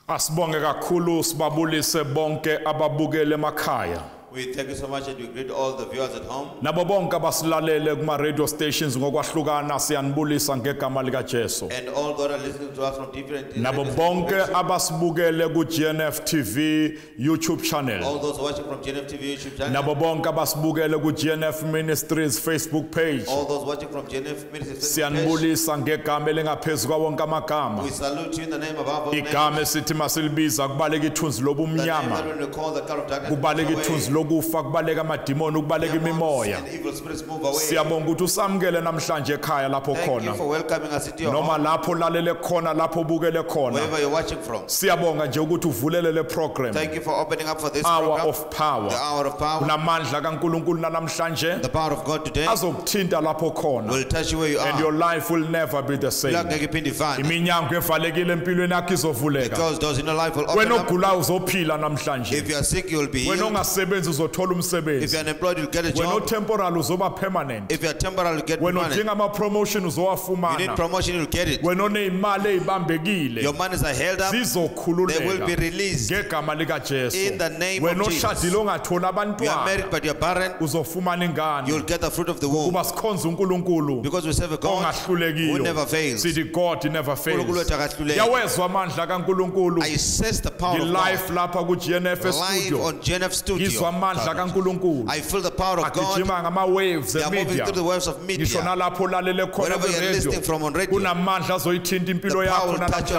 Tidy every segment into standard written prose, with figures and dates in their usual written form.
Asibonge kakhulu sibabulise bonke ababukele emakhaya. We thank you so much and we greet all the viewers at home. Nabo bonke abasilalele kuma radio stations ngokwahlukana siyanibulisa ngegama lika Jesu. And all those are listening to us from different Nabo bonke abasibukele ku GNF TV YouTube channel. All those watching from GNF TV YouTube channel. Nabo bonke abasibukele ku GNF Ministries Facebook page. All those watching from GNF Ministries Facebook page. Siyanibulisa ngegama elingaphezulu kwawonke amagama. We salute you in the name of our name. Igama esithi masilibiza kubaleka ithunzi lobumnyama. Kubaleka ithunzi kufa kubaleka amadimoni ukubaleka imimoya. Siyabonga ukuthi usamukele namhlanje ekhaya lapho khona. Noma lapho lalele khona lapho bukele khona. Siyabonga nje ukuthi uvulele le program. Thank you for opening up for this hour program. Of power. The hour of power. Unamandla kaNkulunkulu namhlanje. The power of God today. Azokuthinta lapho khona. Will touch you where you are. And your life will never be the same. Iminyango evalekile empilweni yakho izovuleka. Because those in your life will open wena up. ogula uzophila namhlanje. If you are sick you will be healed. Wena ongasebenzi uzothola umsebenzi. If you are unemployed you'll get a job. Wena temporal uzoba permanent. If you are temporal you'll get permanent. Wena udinga ama promotion uzowafumana. You need promotion you'll get it. Wena oneimali ezibambekile. Your monies are held up. Zizokhululeka. They will be released. Ngegama lika Jesu. In the name of Jesus. Wena oshadile ongathola abantwana. You are married but you are barren. Uzofumana ingane. You'll get the fruit of the womb. Kuba sikhonza uNkulunkulu. Because we serve a God who never fails. See, God never fails. Yawezwa amandla kaNkulunkulu. I sense the power of God. Life lapha ku GNF studio. Live on GNF studio. Ngizwa amandla kaNkulunkulu. I feel the power of God. Agijima ngama waves of media. They are moving through the waves of media. Ngisho nalapho lalele khona wherever you are listening from on radio. Kunamandla azoyithinta impilo yakho namhlanje.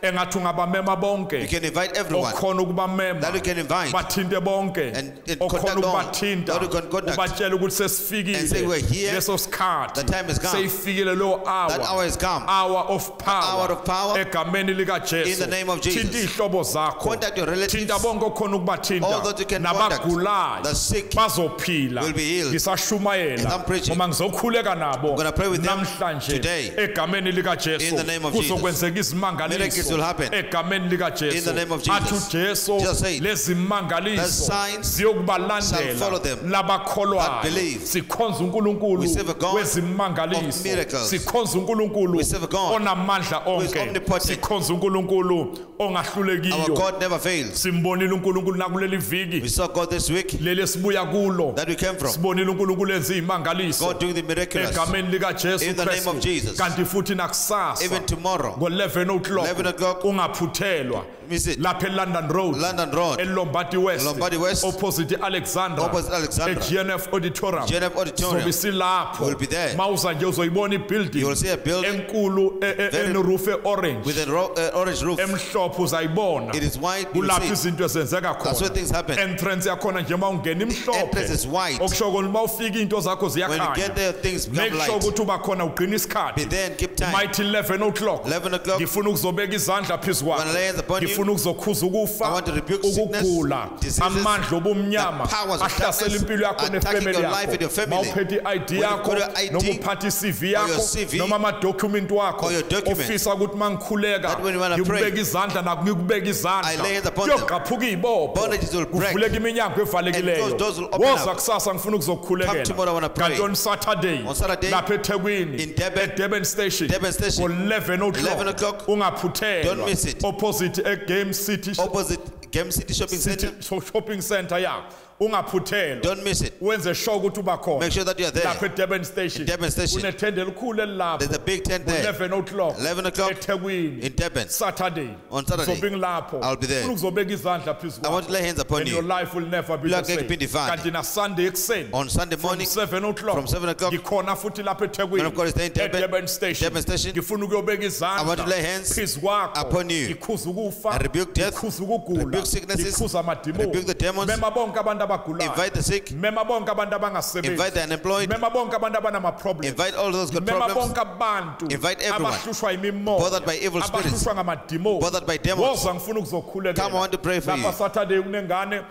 Engathi ungabamema bonke. You can invite everyone. Okhona ukubamema. That you can invite. Bathinte bonke. And okhona ukubathinta. Ubatshela ukuthi sesifikile. And say we're here. Leso sikhathi. The time is come. Seyifikile lo hour. That hour is come. Hour of power. Hour of power. Egameni lika Jesu. In the name of Jesus. Thinta ihlobo zakho. Contact your relatives. Thinta bonke okhona ukubathinta. All that you can contact. The sick bazophila. Will be healed. Ngisashumayela. I'm preaching. Uma ngizokhuleka nabo. I'm going to pray with them namhlanje. Today. Egameni lika Jesu. In the name of Jesus. Kuzokwenzeka izimangaliso. Miracles will happen. Egameni lika Jesu. In the name of Jesus. Athu Jesu. Lezi mangaliso. Ziyokubalandela. Labakholwayo. Sikhonza uNkulunkulu. Wezimangaliso. Sikhonza uNkulunkulu. Onamandla onke. Sikhonza uNkulunkulu ongahlulekiyo. Our God never fails. Simbonile uNkulunkulu nakuleli viki. We saw God this week. Leli sibuya kulo. That we came from. Sibonile uNkulunkulu enza izimangaliso. God doing the miraculous. Egameni lika Jesu Kristu. In the name of Jesus. Kanti futhi nakusasa. Even tomorrow. Ngo-11 o'clock. 11 o'clock. Ungaphuthelwa. Lapha eLondon Road. London Road. eLombard West. Lombard West. Opposite Alexandra. Opposite Alexandra. GNF Auditorium. GNF Auditorium. So bisilapho. We'll be there. Mawuza nje uzoyibona ibuilding. You will see a building. Enkulu roof orange. With an orange roof. Emhlophe uzayibona. It is white. Kulapho izinto ezenzeka khona. That's where things happen. Entrance yakhona nje mawungena imhlophe. Entrance is white. Okusho ukuthi mawufika into zakho ziyakhanya. When you get there things become light. Make sure ukuthi uba khona ugcina isikhathi. Be there and keep time. Might 11 o'clock. 11 o'clock. Ngifuna ukuzobeka izandla phezu kwakho. Ngifuna ukuzokhuza ukufa. Ukugula. Amandla obumnyama. Ahlasela impilo yakho nefamily yakho. Mawuphethe i-ID yakho noma uphathe i-CV yakho noma ama-document wakho. Ofisa ukuthi mangikhuleka ngikubeka izandla nakho ngikubeka izandla. Kuyogqaphuka izibopho. Kuvuleka iminyango evalekileyo. Woza kusasa ngifuna ukuzokukhulekela. Kanti on Saturday lapha eThekwini eDurban Station ngo-11 o'clock ungaphuthelwa opposite eGame City Shopping Center yakho. Ungaphuthelwa. Don't miss it. Wenze sure ukuthi uba khona. Make sure that you are there. Lapha eDurban Station. Unethende elikhulu elapho. There's a big tent there. 11 o'clock. eThekwini. In Durban. Saturday. On Saturday. Lapho. I'll be there. Uzobeka izandla phezu kwakho. I want to lay hands upon and you. Your life will never be the same. Kanti na Sunday ekuseni. On Sunday morning. From 7 o'clock. Ngikhona futhi lapha eThekwini. And of course stay in Durban Station. Ngifuna ukuyobeka izandla. I want to lay hands phezu kwakho. Upon you. Ngikhuza ukufa. I rebuke death. Ngikhuza ukugula. Rebuke sicknesses. Ngikhuza amadimoni. Rebuke the demons. Mema bonke abantu abagulayo. Invite the sick. Mema bonke abantu abangasebenzi. Invite the unemployed. Mema bonke abantu abanama problems. Invite all those good Mema problems. bonke abantu. Invite everyone. Abahlushwa imimoya. Bothered by evil spirits. Abahlushwa ngamadimoni. Bothered by demons. Woza ngifuna ukuzokhulekela. Come, I want to pray for you. Lapha Saturday kunengane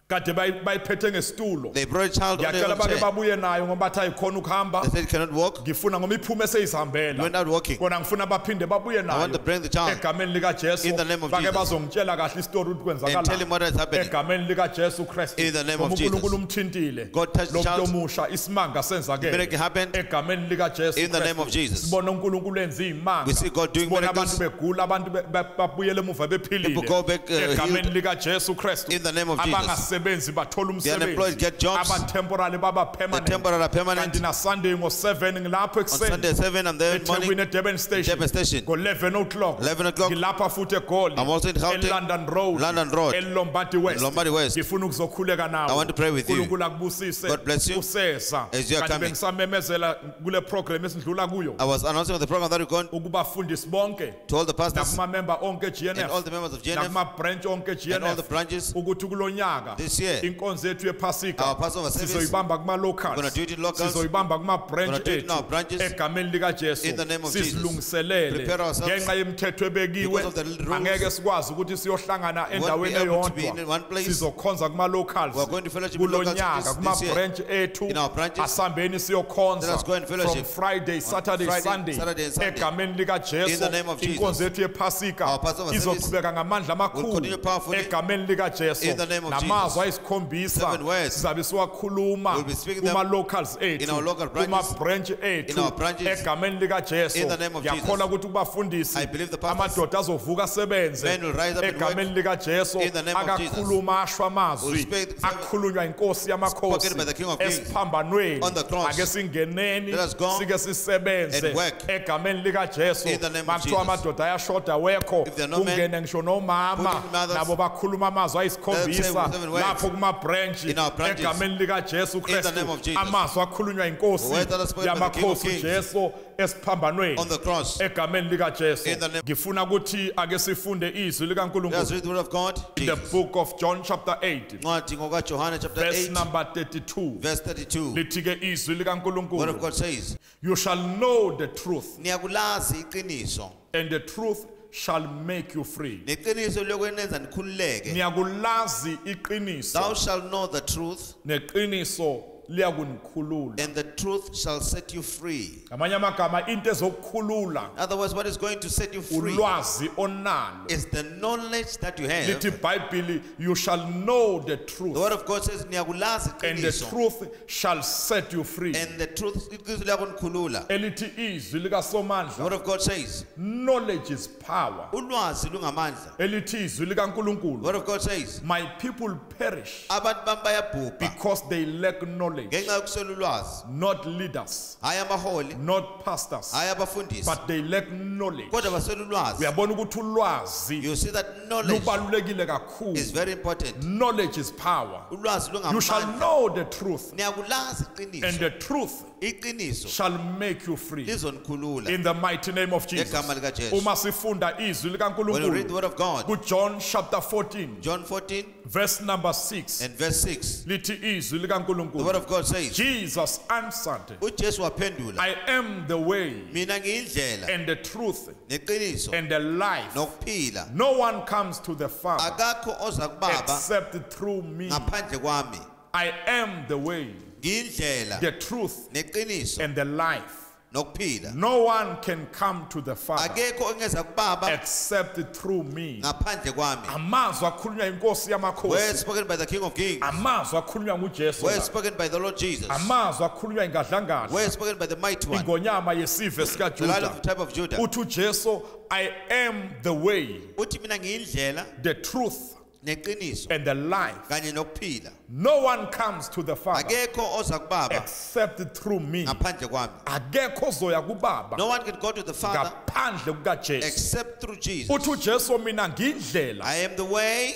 kade bayiphethe ngesitulo They brought a child on ngiyacela the bake chair. babuye nayo ngoba bathi ayikhona ukuhamba They said he cannot walk. ngifuna ngoba iphume seyizihambela Went out walking. kona ngifuna baphinde babuye I want to nayo bring the child egameni lika Jesu in the name of bake Jesus. bazongitshela kahle isitori ukuthi and tell him kwenzakala what is happening. egameni lika Jesu Christ In the name of Jesus. uNkulunkulu umthintile God touched the lo child. omusha isimanga Miracle senzakele happened egameni lika Jesu in the name of Christ Jesus. sibona uNkulunkulu enza izimanga We see God doing sibona miracles. abantu begula abantu babuyele emuva bephilile People go back, egameni healed. lika Jesu Christ In the name of Jesus. abangasebenzi bathola The unemployed umsebenzi get jobs. aba temporary baba The permanent temporary are permanent. kanti na Sunday ngo7 ngilapho On Sunday ekseni 7 and then eThekwini morning. eDurban Station Durban Station. ngo11 o'clock 11 o'clock. ngilapha futhi eGoli I'm also in Gauteng. eLondon Road London Road. eLombard West Lombard West. ngifuna ukuzokhuleka nawe I want to pray with you. uNkulunkulu akubusise God bless you. usesa As you are kanti coming. bengisamemezela kule program esindlula kuyo I was announcing on the program that we're going ukubafundisi bonke to all the pastors nakuma member onke and all GNF the members of GNF nakuma branch onke and all the GNF branches. ukuthi kulonyaka This year, inkonzo yethu yephasika our Passover service, sizoyibamba kuma locals We're gonna do it in locals. sizoyibamba kuma branch We're gonna do it in our ethu branches. egameni lika Jesu In the name of Jesus. sisilungiselele Prepare ourselves. ngenxa yemithetho ebekiwe Because of the rules. angeke sikwazi ukuthi siyohlangana endaweni able to be in eyodwa one place. sizokhonza kuma locals We're going to fellowship in locals kulonyaka kuma this year. branch ethu In our branches. asambeni Let siyokhonza us go and from fellowship. Friday Saturday Friday, Sunday Saturday and Sunday. egameni lika In Jesu the name of Jesus. inkonzo yethu yephasika Our Passover service izoqhubeka ngamandla will continue amakhulu powerfully. egameni lika Jesu In the name of namazwi Jesus. ayisikhombisa 7 words. sizabe siwakhuluma We'll be speaking kuma them locals ethu in our local kuma branches. branch In ethu our branches. egameni lika Jesu In the name of ngiyakholwa Jesus. ukuthi kubafundisi I believe the pastors, amadoda azovuka sebenze men will rise up and egameni lika Jesu In the name of Jesus. akakhuluma ashwa Will amazwi speak- akhulunywa inkosi yamakhosi Spoken by the King of Kings. esiphambanweni On the cross. ake singeneni Let us go sike sisebenze and work. egameni lika Jesu In the name of makuthiwa Jesus. amadoda ayashoda wekho If there are no men, ungene ngisho nomama put in mothers. nabo bakhuluma amazwi ayisikhombisa Let them say 7 words. lapho kuma branch In our branches. egameni lika Jesu In the Kristu name of Jesus. amazwi akhulunywa inkosi The words that are spoken by the King of yamakhosi Kings. Jesu esiphambanweni on the cross. egameni lika Jesu In the name- ngifuna ukuthi ake sifunde izwi lika Let us Nkulunkulu read the word of God. in the Jesus. book of John chapter 8 Ncwadi ngokaJohane chapter verse 8 number 32 verse 32. lithi ke izwi lika Word of Nkulunkulu God says, you shall know the truth niyakulazi iqiniso, and the truth shall make you free neqiniso lokwenza nikhululeke. niyakulazi Thou iqiniso shalt know the truth, neqiniso liyakunikhulula and the truth shall set you free. ngamanye amagama into ezokukhulula In other words, what is going to set you free ulwazi onalo is the knowledge that you have. lithi iBhayibheli you shall know the The truth word of God says, niyakulazi and the iqiniso, truth shall set you free and the truth iqiniso liyakunikhulula. elithi izwi The likaSomandla word of God says, knowledge is power ulwazi lungamandla. elithi izwi The likaNkulunkulu word of God says, my people perish abantu bami bayabhubha because they lack knowledge ngenxa yokuswela ulwazi. not leaders Hayi abaholi, not pastors hayi abafundisi, but they lack knowledge kodwa baswela ulwazi. uyabona ukuthi ulwazi You see that knowledge lubalulekile kakhulu is very important. knowledge is power Ulwazi you shall lungamandla. know the truth Niyakulazi and iqiniso, the truth iqiniso shall make you free lizonikhulula. in the mighty name of Jesus Ngegama likaJesu. uma sifunda izwi When you read the likaNkulunkulu word of God, kuJohn chapter 14 John 14 verse number 6 and verse 6, lithi izwi the word likaNkulunkulu of God says, Jesus answered uJesu waphendula, I am the way mina ngiyindlela and the truth neqiniso and the life nokuphila. no one comes to the Father Akakho oza kubaba except through me ngaphandle kwami. I am the way Ngiyindlela the truth neqiniso and the life nokuphila. no one can come to the Father Akekho ongeza kubaba except through me ngaphandle kwami. amazwi akhulunywa inkosi Words yamakhosi spoken by the King of Kings. amazwi akhulunywa nguJesu Words spoken by the Lord Jesus. amazwi akhulunywa ingadlangadla Words spoken by the mighty one, ingonyama yesive the Lion sikaJuda of the tribe of Judah. uthi uJesu I am the way Uthi mina ngiyindlela the truth neqiniso and the life kanye nokuphila. no one comes to the Father Akekho oza kubaba except through me ngaphandle kwami. akekho ozoya kubaba No one can go to the Father ngaphandle kukaJesu except through Jesus. uthi uJesu mina ngiyindlela I am the way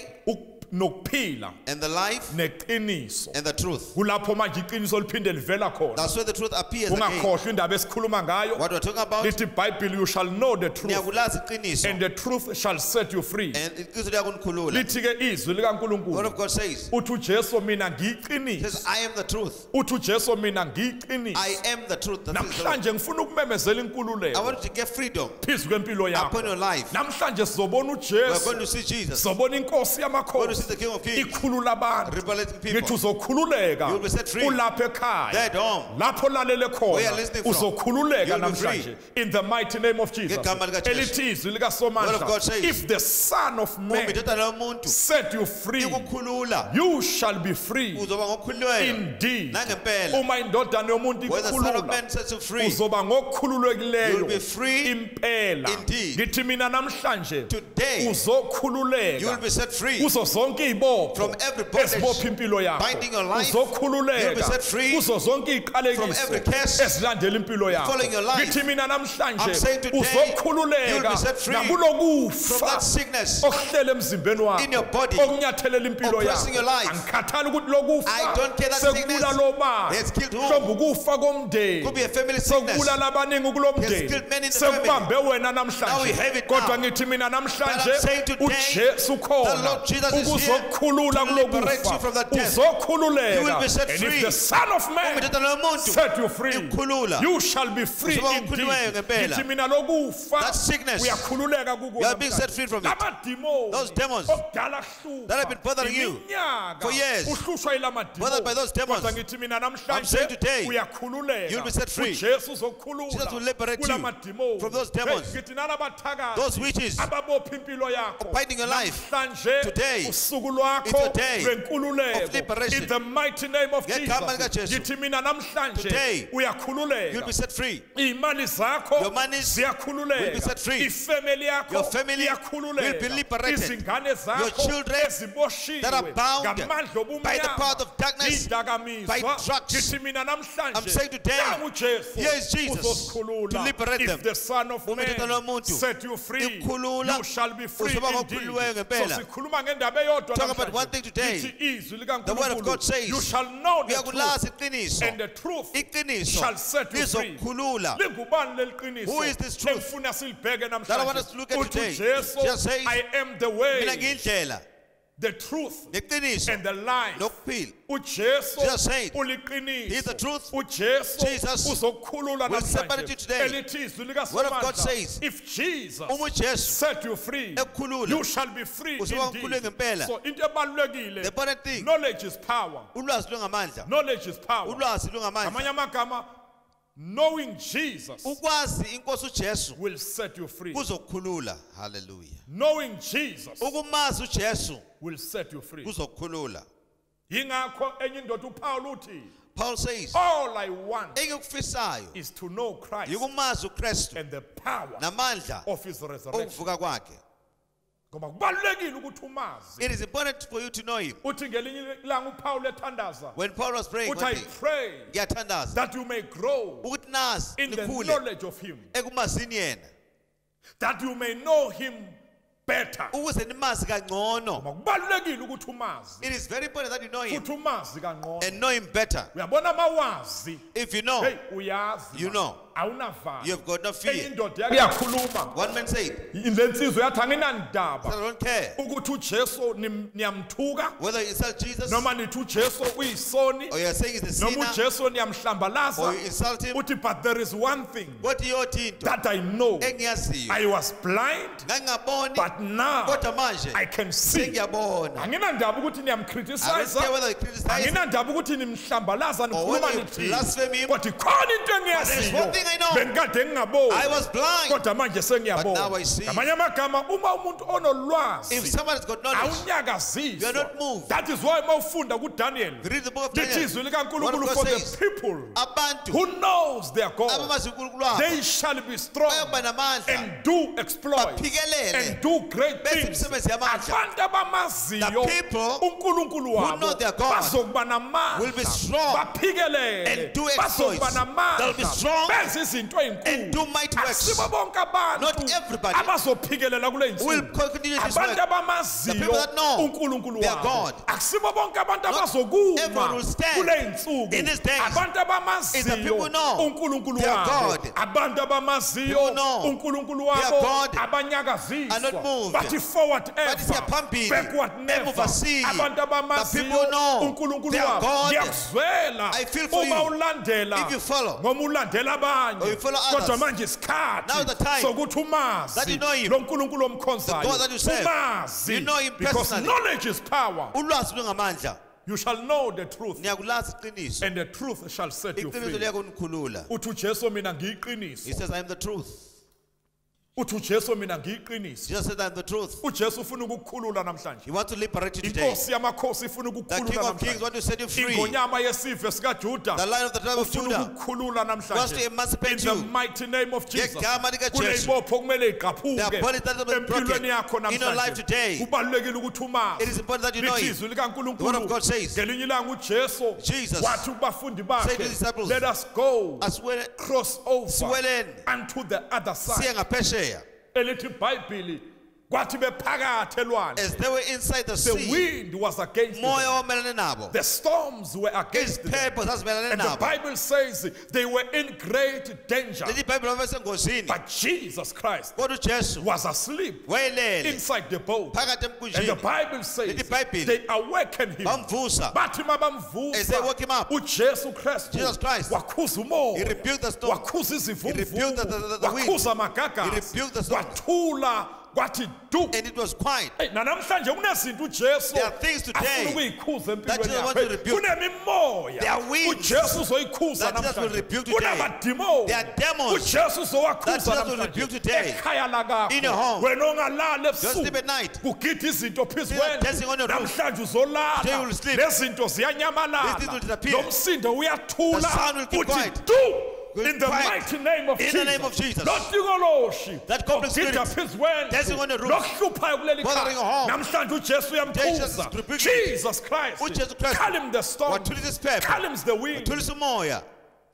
nokuphila and the life neqiniso and the truth. kulapho manje iqiniso liphinde livela khona That's where the truth appears again. ungakhohlwa indaba esikhuluma ngayo What we're talking about, lithi iBhayibheli you shall know the truth niyakulazi iqiniso and the truth shall set you free and iqiniso liyakunikhulula. lithi ke izwi The word likaNkulunkulu of God says, uthi uJesu mina it ngiyiqiniso says, I am the truth. uthi uJesu mina ngiyiqiniso I am the truth. That is the word. namhlanje ngifuna ukumemezela I inkululeko want you to get freedom phezu kwempilo yakho upon your life. namhlanje sizobona We're going uJesu to see Jesus. sizobona inkosi We're going to yamakhosi Sobukhosi the King of Kings. ikhulula abantu Liberating ngithi people. uzokhululeka You'll be set free. ulapha ekhaya There at home. lapho lalele Where you're khona listening from. uzokhululeka You'll be namhlanje free. in the mighty name of Jesus. Ngegama likaJesu. Elithi izwi Word of God likaSomandla says, if the Son of Man Indodana yomuntu set you free ikukhulula. you shall be free Uzoba ngokukhululeka. indeed. Nangempela. Uma indodana yomuntu When the Son of ikhulula Man sets you free, uzoba ngokukhululekileyo you'll be free impela indeed. ngithi mina namhlanje Today, you will uzokhululeka be set free kuzo zonke izibopho from every bondage ezibopha impilo yakho binding your life. You'll be uzokhululeka set free kuzo zonke from every iziqalekiso curse ezilandela impilo yakho following your life. ngithi mina I'm namhlanje saying today, you'll uzokhululeka be set free nakulokufa from that sickness okuhlele emzimbeni in your wakho body, okunyathelela impilo oppressing your yakho life. angikhathali ukuthi lokufa I don't care that sekubula sickness lobani has killed who? mhlawumbe ukufa komndeni Could be a family sickness. sekubulala abaningi kulo mndeni killed many in the sekubambe wena Now we namhlanje have it kodwa now. ngithi mina But namhlanje I'm saying today, uJesu the khona Lord Jesus is here ukuzokukhulula to liberate you from kulokufa that death. uzokhululeka You will be set and free. if the Son of Man Indodana yomuntu set you free ikukhulula. you shall be free Uzoba indeed ukhululeka ngempela. ngithi mina lokufa That sickness, uyakhululeka kuko you are being set free from it. Those demons okudala hlupa that have been bothering you iminyaka for years, uhlushwa yilamadimoni bothered by those demons. kodwa ngithi mina I'm namhlanje saying today, uyakhululeka you'll be set free. uJesu uzokukhulula Jesus will liberate you kulamadimoni from those demons. ngithi nalabathakazi Those witches ababopha impilo yakho binding your life. namhlanje Today, usuku it's lwakho your day of lwenkululeko liberation. in the mighty name of Ngegama Jesus likaJesu. ngithi mina namhlanje Today, uyakhululeka you'll be set free. imali zakho Your monies ziyakhululeka will be set free. ifamily yakho Your family iyakhululeka will be liberated. izingane Your zakho children eziboshiwe that are bound ngamandla by the power obumnyama of darkness, by idakamizwa drugs. ngithi mina namhlanje I'm saying today, nangu Jesu here is Jesus uzosikhulula. to liberate if them. the Son of Uma indodana Man yomuntu set you free ikukhulula, you shall be free uzoba indeed. ngokukhululeka So ngempela. sikhuluma ngendaba eyodwa Talk about namhlanje. one thing today. Ngithi izwi The word of God likaNkulunkulu says, you shall know the uyakulazi truth iqiniso. and the truth Iqiniso shall set you free. lizokukhulula. Lingubani leli qiniso? Who is this truth? Engifuna silibheke That I want us to look at Uthi today. uJesu, Jesus says, I am the way, Mina ngiyindlela, the truth neqiniso, and the life. nokuphila. uJesu Jesus said, uliqiniso. He is the truth. uJesu Jesus uzokukhulula will separate you namhlanje. today. Elithi izwi Word of God likaSomandla, says, if Jesus Uma uJesu set you free ekukhulula, you shall be free uzoba ukhululeke indeed. ngempela. So into ebalulekile, The important thing, knowledge is power. ulwazi lungamandla. Knowledge is power. Ulwazi lungamandla. Ngamanye amagama, knowing Jesus Ukwazi inkosi uJesu will set you free. kuzokukhulula. Hallelujah. Knowing Jesus Ukumazi uJesu will set you free. kuzokukhulula. Yingakho enye indoda uPaul uthi, Paul says, all I want engikufisayo is to know Christ yikumazi uKristu and the power namandla of his resurrection. okuvuka kwakhe. Ngoba kubalulekile ukuthi umazi. It is important for you to know him. Uthi ngelinye ilanga uPaul ethandaza, When Paul was praying, uthi I pray ngiyathandaza that you may grow ukuthi nazi in the nikhule knowledge of him, ekumazini yena, that you may know him better. ukuze nimazi kangcono. Ngoba kubalulekile ukuthi umazi. It is very important that you know him Futhi umazi kangcono. and know him better. Uyabona mawazi, If you know, hey uyazi. you know, Awunavalo. you have got no Enye fear. indoda yake yakhuluma. One man said, Lensizwe yathi I anginandaba don't care ukuthi uJesu niyamthuka whether you insult Jesus noma nithi uJesu uyisoni or you are saying he's a noma sinner uJesu or niyamhlambalaza. you insult him. Uthi but there is one thing What yothi into that I know. engiyaziyo I was blind ngangingaboni but now kodwa manje I can see. sengiyabona. Anginandaba ukuthi I don't niyamcriticize. care whether you criticize him Anginandaba ukuthi nimhlambalaza or nikhuluma whether you nithi. blaspheme him. Kodwa ikhona into there is engiyaziyo. one thing I know. Bengikade ngingaboni. I was blind. Kodwa manje But now sengiyabona. I see. Ngamanye amagama uma umuntu If onolwazi somebody's got knowledge, you are awunyakaziswa. not moved. That is why mawufunda kuDaniel. Read the book of Lithi Daniel. izwi What likaNkulunkulu God for the says, people abantu who knows their God. abamazi uNkulunkulu wabo They shall be strong bayoba namandla and do exploits baphikelele and do great benze things. imisebenzi yamandla. Abantu abamaziyo The people uNkulunkulu who wabo know their God bazokuba will be namandla strong baphikelele and do exploits. bazokuba They'll be namandla strong benze izinto and do ezinkulu. mighty works. Asibo bonke Not abantu everybody abazophikelela kule will insuku. continue this Abantu work. abamaziyo The people that know uNkulunkulu their wabo God. akusibo bonke abantu everyone abazokuma will stand kule insuku. in these days. Abantu It's the people abamaziyo who know uNkulunkulu their wabo God. abantu abamaziyo People know uNkulunkulu their wabo God are not abanyakaziswa moved. bathi forward Bathi siya ever phambili. backward never. Emuva siyi. Abantu The abamaziyo people know uNkulunkulu their wabo God. ngiyakuzwela I feel for uma you. ulandela If you follow ngoma ulandela abanye follow kodwa others. manje Now isikhathi the time sokuthi that you know umazi him, lo nkulunkulu the God omkhonzayo that you serve, umazi you know him because personally. knowledge is power. ulwazi lungamandla. You shall know the truth Niyakulazi iqiniso. and the truth shall set you Iqiniso free. liyakunikhulula. Uthi uJesu mina He ngiyiqiniso. says, I am the truth. Uthi uJesu mina ngiyiqiniso. Jesus said, I am the truth. uJesu ufuna ukukukhulula namhlanje. He wants to liberate you today. Inkosi yamakhosi ifuna The ukukukhulula King of Kings namhlanje. wants to set you free. Ingonyama yesive sikaJuda The Lion of the tribe of ufuna Judah ukukukhulula wants to namhlanje. emancipate In the you. mighty name of Jesus. Ngegama likaJesu. Kuneyibopho kumele There are igqaphuke bodies that have been broken empilweni yakho in your life namhlanje. today. Kubalulekile ukuthi umazi. It is important that you know him. Lithizwi The word likaNkulunkulu of God says, ngelinye ilanga uJesu Jesus wathi kubafundi said to the bakhe, disciples, let us go as well cross over swelling unto the other siye side. ngaphesheya. Elithi iBhayibhili kwathi bephakathi elwandle, As they were inside the the sea, wind was against them. moya omelane nabo. The storms were against them. Iziphepho zazimelane And the nabo. Bible says they were in great danger. Leli iBhayibheli babesengozini. But Jesus Christ Kodwa uJesu was asleep wayelele inside the boat. phakathi And the emkhunjini. Bible says Leli iBhayibheli they awakened him. bamvusa. Bathi As they woke him mabamvusa up, uJesu Kristu Jesus Christ, wakhuza he umoya, rebuked the storm. wakhuza He rebuked the izivunguvungu, wind. wakhuza He amagagasi, rebuked the storm. kwathula kwathi du. And it was quiet. Hey, nanamhlanje kunezinto uJesu There are things today afuna ukuyikhuza that empilweni Jesus wants to yakho. rebuke. Kunemimoya There are winds uJesu uzoyikhuza that Jesus will namhlanje. rebuke today. Kunabadimoni There are demons uJesu that uzowakhuza Jesus will rebuke namhlanje. today. Ekhaya In your lakho home. wena ongalala Just sleep at ebusuku night. kugida izinto phezu They are dancing on your roof. namhlanje Today you uzolala will sleep. lezinto These things will ziyanyamalala disappear. lo msindo uyathula The sound will keep quiet. uthi du in the Quiet. mighty name of In the name of Jesus. lotikoloshi That complex ogida spirit phezu dancing on the kwendlu roof. lokuhluphayo kuleli Bothering your home. namhlanje uJesu Jesus is uyamkhuza rebuking Jesus Christ uJesu Kristu calm the storm wathulisa isiphepho. calm the wind Wathulisa umoya.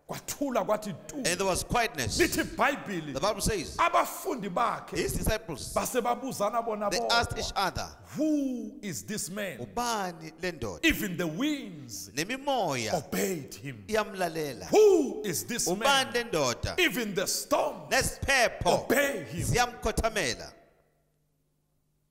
kwathula kwathi du And there was quietness. lithi iBhayibhili The Bible says, abafundi bakhe his disciples, base babuzana bona they asked each other, who is this man? ubani le ndoda? Even the winds Nemimoya obeyed him. iyamlalela. Who is this Ubani man? le ndoda? Even the storm Nesiphepho obey him. ziyamkhothamela.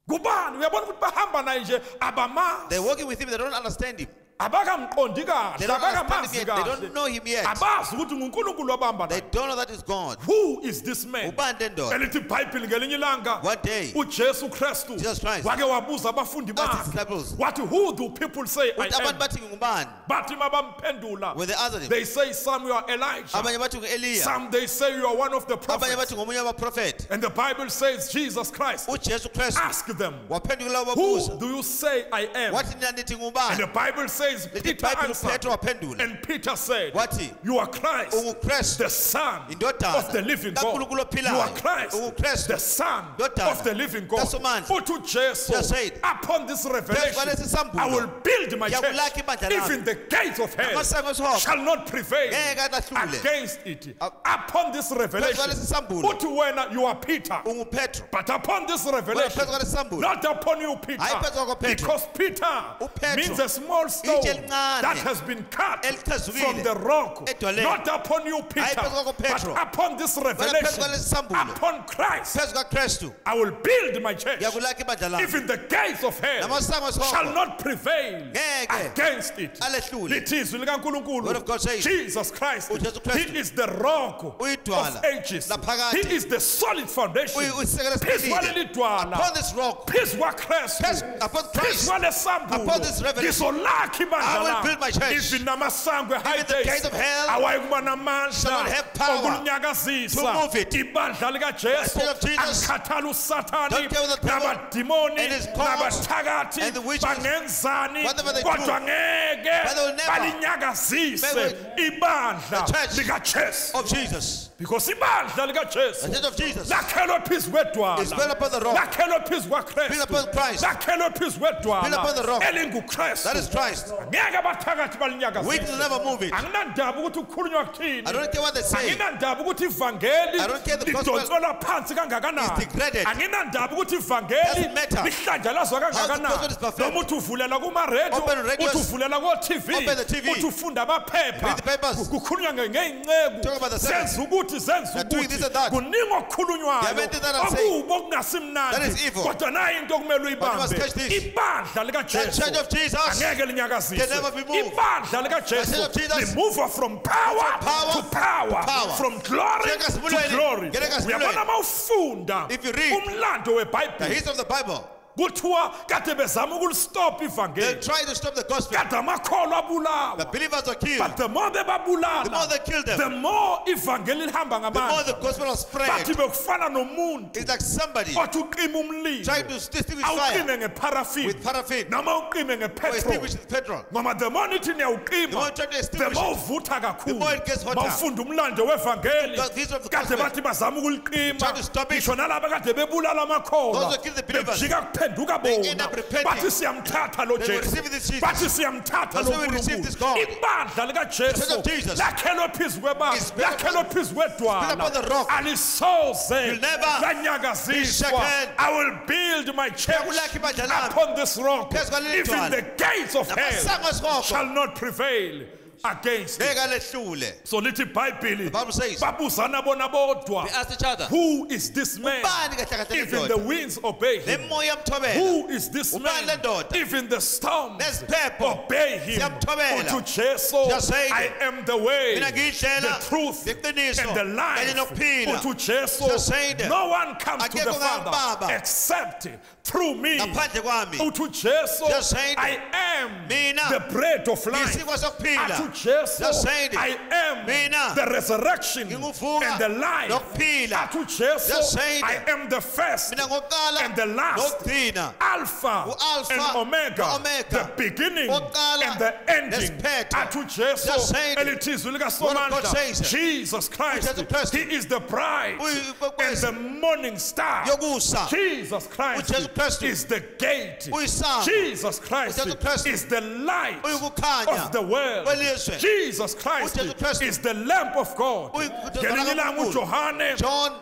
Kubani uyabona ukuthi bahamba naye nje abamazi, They're walking with him, they don't understand him. abakamqondi They kahle, don't understand him abakamazi yet. They kahle, don't know him yet. abazi ukuthi nguNkulunkulu obamba They naye. don't know that is God. Who is this man? Ubani le ndoda? Elithi iBhayibhili ngelinye ilanga One day, uJesu Kristu Jesus Christ wake wabuza abafundi asked his bakhe disciples, wathi, who do people say I ukuthi abantu am? bathi ngubani? Bathi mabamphendula, When they answered him, they say some you are Elijah, abanye bathi ngu-Eliya, some they say you are one of the abanye prophets. bathi ngomunye wabaprofethi. And the Bible says Jesus Christ uJesu Kristu ask them, waphendula who wababuza, do you say I am? wathi nina nithi And ngubani? the Bible says Lithi Peter iBhayibheli answered, uPetro waphendula and Peter said, wathi, you are Christ, ungukristu the Son indodana of the living God. kaNkulunkulu You ophilayo. are Christ, ungukristu the Son Ndodana of the living God. kaSomandla. For to Jesus, Jesus said, upon this revelation, kwalesi sambulo, I will build my church. ngiyakulaga ibandla lami. Even the gates of hell Amasango esihoko shall not prevail ngeke alahlule. against it. Upon this revelation, kwalesi sambulo, uthi wena you are Peter. unguPetro. But upon this Wena revelation, phezu kwalesi sambulo, not upon you, Peter, Hayi phezu kwakho Petro. because Peter uPetro, means a small stone itshe elincane, that has been cut elichezukile, from the rock. edwaleni. Not upon you, Peter, Hayi phezu kwakho but Petro. upon this phezu revelation, kwalesi sambulo, upon Christ, phezu kwaKristu, I will build my church. ngiyakulaga ibandla lami. Even the gates of hell Namasango shall esihoko not prevail ngeke against it. alehlule. Lithizwi likaNkulunkulu, Word of God says, Jesus Christ, uJesu Kristu, He is the rock uyidwala of ages. laphakade. He is the solid foundation. Uyisekela Phezu esiqinile. kwaleli dwala, Upon this rock, phezu kwaKristu, upon phezu Christ, kwalesambulo, upon this revelation, ngizolakha I ibandla will build my church. even namasango Even the gates of hell awayikuba shall namandla not have power okulinyakazisa to move it. ibandla likaJesu. The Spirit of Jesus, Angikhathali uSathani don't care what the devil nabadimoni and his cohorts nabathakathi and the witches, bangenzani whatever they kodwa do, ngeke but they will never balinyakazise make ibandla the church likaJesu, of Jesus, because ibandla the likaJesu church of Jesus, lakhelwe phezu kwedwala, is built upon the rock, lakhelwe phezu built kwaKristu, upon Christ, lakhelwe phezu built upon the kwedwala rock. elingukristu. that is Christ. ngeke abathakathi We can balinyakazise. never move it. anginandaba ukuthi kukhulunywa kuthini, I don't care what they say. anginandaba ukuthi ivangeli I don't care the gospel lidonselwa phansi kangakanani, is degraded. anginandaba ukuthi ivangeli Doesn't matter. lihlanjalazwa How the gospel kangakanani, is perfect. noma uthi uvulela kumaredio, Open radios. uthi uvulela ko-TV, Open the TV. uthi ufunda amaphepha, Read the papers. kukhulunywa ngey'nceku, Talk about the second. senza ukuthi senza They're doing ukuthi, this and that. kuningi okukhulunywayo There are many things that are saying. okubo okungasimnandi, That is evil. kodwa nayo into okumele But you must uyibambe, catch this. ibandla The church likaJesu of Jesus angeke linyakazise. linyakaziswe be moved. ibandla likajesu limova from power to power, from glory to glory. Uyabona mawufunda If you read umlando the weBhayibheli history of the Bible, kuthiwa kade bezama ukulistop they ivangeli tried to stop the gospel. kade amakholwa The abulawa, believers were killed. but the more The more bebabulala they killed them, the more ivangeli lihamba the more the ngamandla. gospel was spread. Bathi bekufana nomuntu It's like somebody othi uqime umlilo trying to extinguish fire awuqime ngeparafini with paraffin noma uqime or ngepetrol extinguish with petrol. ngoba the more nithi The more niyawuqima you try to the extinguish more it, uvutha the more it gets kakhulu. hotter. Mawufunda umlando wevangeli The history of the kade gospel, bathi bazama ukuliqima try to stop it. ngisho nalaba kade bebulala Those amakholwa who kill the believers, bejika kuphenduka they end bona up repenting. bathi siyamthatha lo They will Jesu, receive this Jesus. bathi siyamthatha That's lo why we receive this Nkulunkulu. God. Ibandla The church likajesu of Jesus lakhelwe phezu kwebandla, is built lakhelwe phezu built upon the kwedwala, rock. alisoze You'll never lanyakaziswa. be shaken. I will build my church Yakulakha ibandla lami upon this rock. phezu kwaleli Even dwala. the gates of Namasango hell esihogo shall not prevail against it. ngeke lehlule. So lithi iBhayibheli The Bible says, babuzana bona bodwa, they asked each other, who is this man? ubani kahle kahle Even lendoda? the winds obey him. Lemoya yamthobela. Who is this Ubani man? lendoda? Even the storms Neziphepho obey him. ziyamthobela. Uthi Jesu, Siyasayida. I am the way, Mina ngiyindlela, the truth, iqiniso, and the life. kanye nokuphila. Uthi Jesu, Siyasayida. no one comes to the Akekho Father ngababa. except through me. Ngaphandle kwami. Uthi Jesu, Siyasayida. I am Mina. the bread of life. Ngisikwa sokuphila. Athi Jesu, Siyasayida. I am Mina. the resurrection Nginguvuka and the life. nokuphila. Athi Jesu, Siyasayida. I am the first Mina ngokuqala and the last, nokugcina. Alpha U-Alpha and Omega, no-Omega. the beginning Oqala and the ending. nesiphetho. Athi Jesu, Siyasayida. elithi izwi Word of God likaSomandla, says, Jesus Christ, uJesu Kristu. He is the bride and the morning star. Yokusa. Jesus Christ uJesu Kristu. is the gate. Uyisango. Jesus Christ uJesu Kristu. is the light Uyikukhanya of the world. kwelizwe. Jesus Christ uJesu Kristu. is the lamp of God. Ngelinye ilanga uJohane John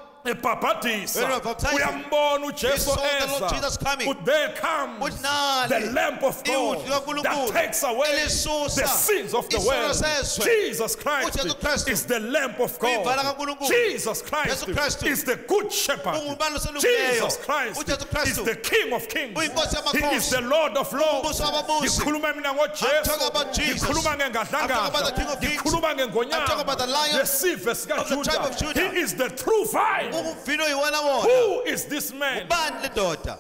ebhabhadisa When we baptize him, uyambona he uJesu saw the Lord Jesus eza coming. but there comes Uthi nali the lamp of God iwuthi kaNkulunkulu that takes away elisusa the sins of the isono world. sezwe. Jesus Christ uJesu Kristu is the lamp of uyivala God. kaNkulunkulu. Jesus Christ Jesu Kristu is the good shepherd. ungubani oselungileyo. Jesus Christ uJesu Kristu is the King of Kings. uyinkosi He is yamakhosi. the Lord of Lords. Umbuso wababusi. Ngikhuluma mina I'm ngoJesu. talking about Jesus. Ngikhuluma I'm talking about the King ngengadlangada. of Kings. Ngikhuluma I'm talking about the ngengonyama. Lion Yesive of the tribe of sikaJuda. Judah. He is the true vine. Ungumfino yiwona wona. Who is this man? Ubani lendoda?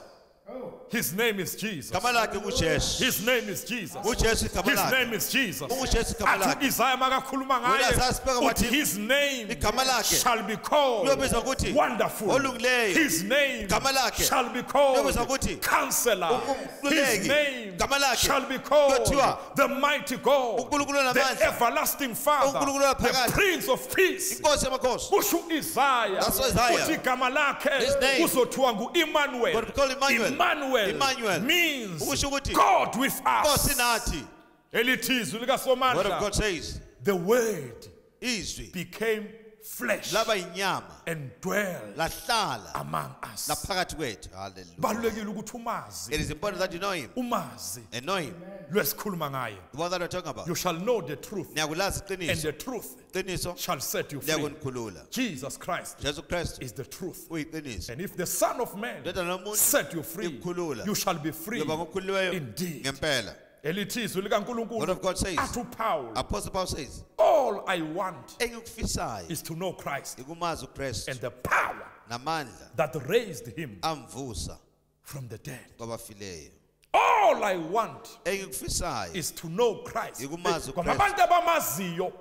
His name is Jesus. Igama lakhe nguJesu. His name is Jesus. uJesu igama His lakhe. name is Jesus. UJesu igama Athi lakhe. Isaiah makakhuluma Wena ngaye sasibeka uthi wathi, his name igama lakhe shall be called liyobizwa ukuthi wonderful. olungileyo. His name Igama lakhe shall be called liyobizwa ukuthi Counselor. His umluleki. name Igama lakhe shall be called kuyothiwa the mighty God, uNkulunkulu the onamandla. everlasting Father, uNkulunkulu the ophakathi. Prince of Peace. Inkosi yamakhosi. Kusho Isaiah That's Isaiah. uthi igama lakhe His name. kuzothiwa ngu-Emmanuel. God call Emmanuel. Emmanuel Ukusho means ukuthi God with Inkosi us. nathi. Elithi izwi Word of likaSomandla, God says, the word izwi became flesh laba inyama and dwelled lahlala among us. laphakathi kwethu. Hallelujah. Balulekile ukuthi umazi, It is important that you know him umazi and know him. lwesikhuluma ngaye. The one that we're talking about. You shall know the truth, Niyakulazi and iqiniso. the truth Iqiniso shall set you free. liyakunikhulula. Jesus Christ Jesu Kristu is the truth. uyiqiniso. And if the Son of Man Ndodana yomuntu set you free, ikukhulula. you shall be free Yoba ngokukhuliweyo indeed. ngempela. Elithi izwi Word likaNkulunkulu of God says, athi uPaul, Apostle Paul says, all I want engikufisayo is to know Christ ikumazi uKristu and the power namandla that raised him amvusa from the dead. kwabafileyo. All I want Engikufisayo is to know Christ. Ikumazi Ngoba uKristu. abantu abamaziyo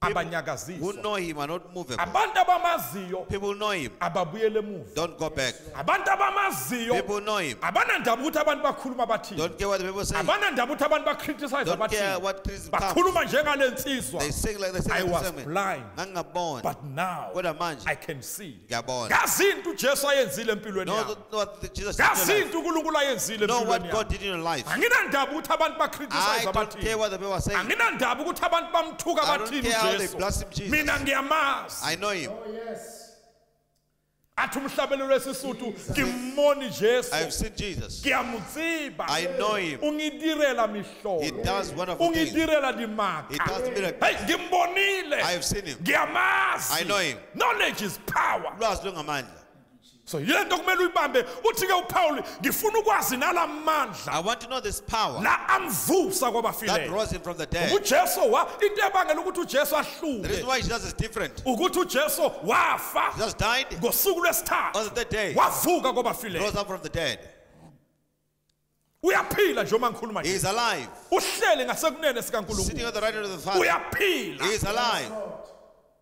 abanyakaziswa, who know him are not movable. abantu abamaziyo People know him. ababuyele emuva, Don't go back. abantu abamaziyo People know him. abanandaba ukuthi abantu bakhuluma bathini, Don't care what the people say. abanandaba ukuthi abantu bacriticize Don't care abathini, what criticism comes. bakhuluma njengale nsizwa. They sing like they sing. I like was they sing. blind, Ngangabona. but now Kodwa manje I can see. ngiyabona. Ngazi into uJesu ayenzile empilweni Know yami, what Jesus did in ngazi your life. into uNkulunkulu ayenzile Know what empilweni God yami. did in your life. Anginandaba ukuthi abantu bacriticize I don't care abathini, what the people are saying. anginandaba ukuthi abantu bamthuka I don't bathini care how they uJesu. blaspheme Jesus. Mina ngiyamazi. I know him. Athi umhlabelo lwesisuthu ngimoni Jesu, I've seen Jesus. ngiyamutsiba, I know him. ungidirela mihlobo, He does wonderful things. ungidirela dimaka. He does miracles. Hey, ngimbonile, I've seen him. ngiyamazi. I know him. Knowledge is power. Ulwazi lungamandla. So yento kumele uyibambe uthi ke uPaul ngifuna ukwazi nalamandla I want to know this power la amvusa that kwabafileyo. rose him from the dead. uJesu into ebangela ukuthi uJesu The reason ahluke why Jesus is different. ukuthi uJesu wafa Jesus died ngosuku lwesithathu on the third day. wavuka kwabafileyo. Rose up from the dead. Uyaphila nje uma ngikhuluma He nje. is alive. Uhleli ngasekunene Sitting sikaNkulunkulu. on the right hand of the Father. Uyaphila. He is alive.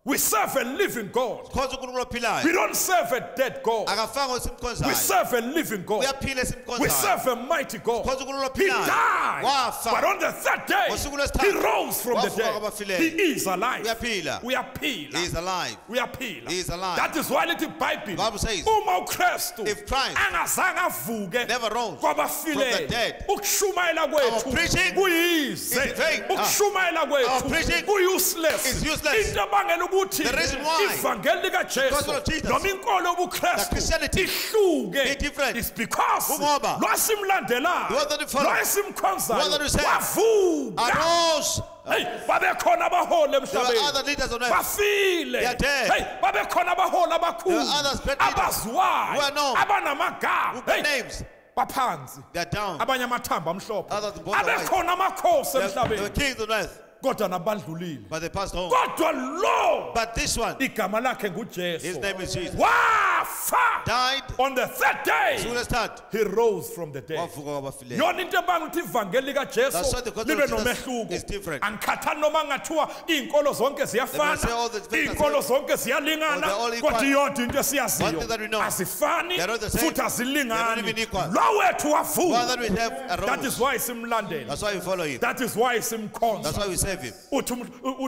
We serve a living God. Because uNkulunkulu ophilayo. We don't serve a dead God. Akafanga We simkhonzayo. serve a living God. Uyaphila We simkhonzayo. serve a mighty God. Because uNkulunkulu He ophilayo. died, Wafa. but on the third day, Ngosuku he lwesithathu, rose from the wavuka dead. kwabafileyo. He is alive. Uyaphila. Uyaphila. He is alive. Uyaphila. He is alive. That is why lithi iBhayibheli The Bible says, uma uKristu if Christ angazange avuke never rose kwabafileyo, from the dead, ukushumayela our kwethu preaching kuyize, is in vain. ukushumayela Our kwethu preaching kuuseless. is useless. Into ebangela ukuthi The reason why ivangeli because of likaJesu Jesus, noma inkolo the yobuKristu Christianity ihluke be different. is because Kungoba lwasimlandelayo the one that we follow, lwasimkhonzayo the one that we serve, wavuka. arose. Hey, babekhona abaholi There were emhlabeni other leaders on earth. bafile. They are dead. Hey, babekhona abaholi There abakhulu were others, great leaders, abaziwayo who are known, abanamagama. who got Hey, names. baphansi They are down. abanye amathambo amhlophe Others the bones are white. abekhona amakhosi They were emhlabeni kings on earth, kodwa nabadlulile. but they passed home. Kodwa lo But this one, igama lakhe his nguJesu name is Jesus, wafa died. on the third Soon day. as that, He rose from the dead. wavuka kwabafileyo. Yona into ebanga ukuthi ivangeli That's likaJesu why the gospel libe of Jesus nomehluko. is different. Angikhathali noma ngathiwa iy'nkolo zonke ziyafana, say all the different iy'nkolo zonke Oh, they're ziyalingana, all equal. kodwa iyodwa into One esiyaziyo thing that we know, azifani they're not the same. futhi They're not even azilingani. equal. Lo wethu One that wavuka. we have That is arose. why simlandela. That's why we follow him. That is why simkhonza. That's why we serve him. Uthi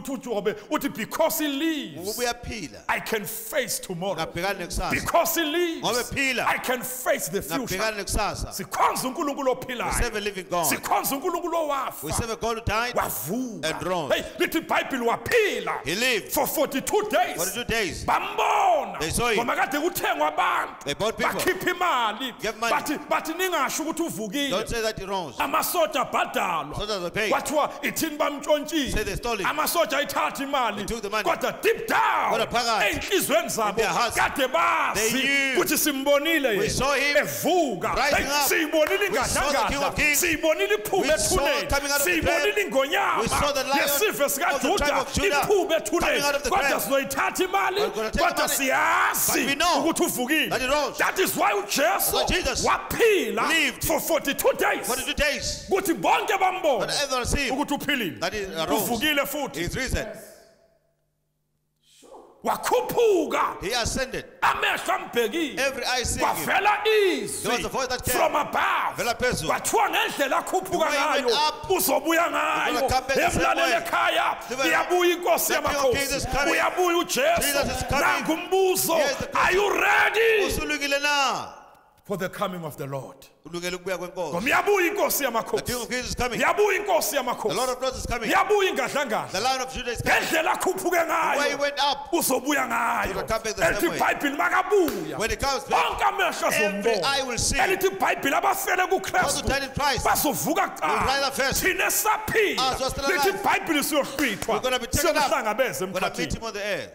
uJobe uthi because he lives Uyaphila. I can face tomorrow. Ngabhekana nekusasa. Because he lives Ngoba ephila. I can face the future. Ngabhekana nekusasa. Sikhonza uNkulunkulu We ophilayo. serve a living God. Sikhonza uNkulunkulu We owafa. serve a God who died Wavuka. and rose. Hey, lithi iBhayibheli waphila. He lived For 42 days. 42 days. Bambona. They saw him. Ngoba kade kuthengwa abantu. They bought people. Bakhipha imali. Give money. Bathi ningasho ukuthi uvukile. Don't say that he rose. Amasoja abhadalwa. Soldiers were paid. Kwathiwa ithini bamtshontshile. Say they stole it. Amasoja ayithatha imali. They took the money. Kodwa deep down Kodwa phakathi. enhlizweni zabo their hearts. kade bazi They knew. ukuthi simbonile We saw him evuka. rising Hey, up. siyibonile We saw the King ingadlangadla. of Kings. Siyibonile iphume We saw ethuneni. coming out of the Siyibonile grave. ingonyama We saw the lion yesive of the tribe sikaJuda of Judah iphume coming out of ethuneni. the Kodwa grave. sizoyithatha imali. We're gonna take the Kodwa money. siyazi But we know ukuthi uvukile. that he rose. That is why uJesu why Jesus waphila lived for 42 days. 42 days. Kuthi bonke bambona But everyone see him. ukuthi uphilile. That he arose. Uvukile futhi. He's risen. Wakhuphuka. He ascended. Amehlo ambhekile. Every eye seeing him. Kwavela There was izwi a voice that came from above. vela phezulu. Kwathiwa ngendlela akhuphuka The way he ngayo went up, uzobuya ngayo. gonna come back the same Emlalele way. ekhaya The way- iyabuya inkosi The King of Kings yamakhosi. is coming. Uyabuya Jesus is uJesu. coming. Nangu umbuzo. Here's the question. Are you ready Usulungile na. for the coming of the Lord? Ulungele ukubuya kwenkosi. Ngoba iyabuya inkosi The King yamakhosi. of Kings is coming. Iyabuya inkosi The yamakhosi. Lord of Lords is coming. Iyabuya ingadlangadla. The Lion of Judah is coming. Ngendlela akhuphuke The way he ngayo went up. uzobuya ngayo. He will come back the same Elithi way. iBhayibheli makabuya When he comes back, bonke amehlo every eye azombona. will see. Elithi iBhayibheli abafele Those who kuKristu died in Christ bazovuka will rise kuqala. up first. Thina saphila. Us who are still Lithi alive. iBhayibheli siyohlwithwa. We're going to be taken up. Siyomhlangabeza We're going to meet emkhathini. him on the air.